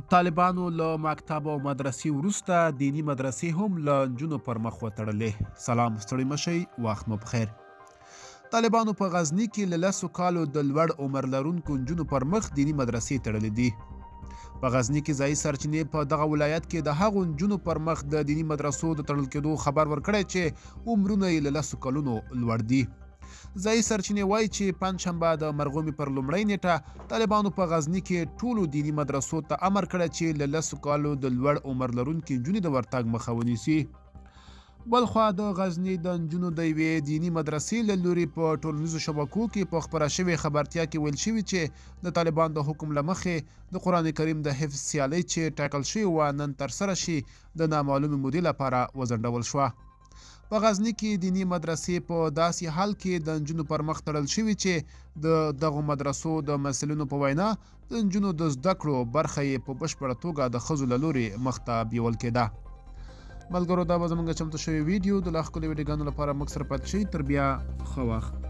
طالبانو له مکتب او مدرسې وروسته دینی مدرسې هم له نجونو پر مخ وتړلې. سلام، ستړي مشئ، وخت مو بخیر. طالبانو په غزني کې له 10 کالو د لوړ عمر لرونکو نجونو پر مخ دینی مدرسې تړلې دي. په غزني کې ځایي سرچینې په دغه ولایت کې د هغو نجونو پر مخ د دینی مدرسو د تړل کېدو خبر ورکړی چې عمرونه یې له 10 کلونو لوړ دي. ځایي سرچینې وایي چې پنجشنبه د مرغومي پر لومړۍ نیټه طالبانو په غزني کې ټولو دینی مدرسو ته امر کړی چې له 10 کالو د لوړ عمر لرونکي نجونې د ورتګ مخه ونیسي. بلخوا د غزني د نجونو د یوې دینی مدرسې له لوري په ټولنیزو شبکو کې په خپره شوې خبرتیا کې ویل شوي چې د طالبان د حکم له مخې د قرآن کریم د حفظ سیالۍ چې ټاکل شوې وه نن ترسره شي د نامعلومې مودې لپاره وځنډول شوه. په غزني کې دینی مدرسې په داسې حال کې د نجونو پر مخ تړل شوي چې د دغو مدرسو د مسؤلینو په وینا د نجونو د زده کړو برخه یې په بشپړه توګه د ښځو له لوري مخ ته بیول کېده. ملګرو، دا به زموږ چمتو شوی ویډیو د لا ښکلې ویډیوګانو لپاره موږ سره پاتې شئ. تر بیا ښه وخت.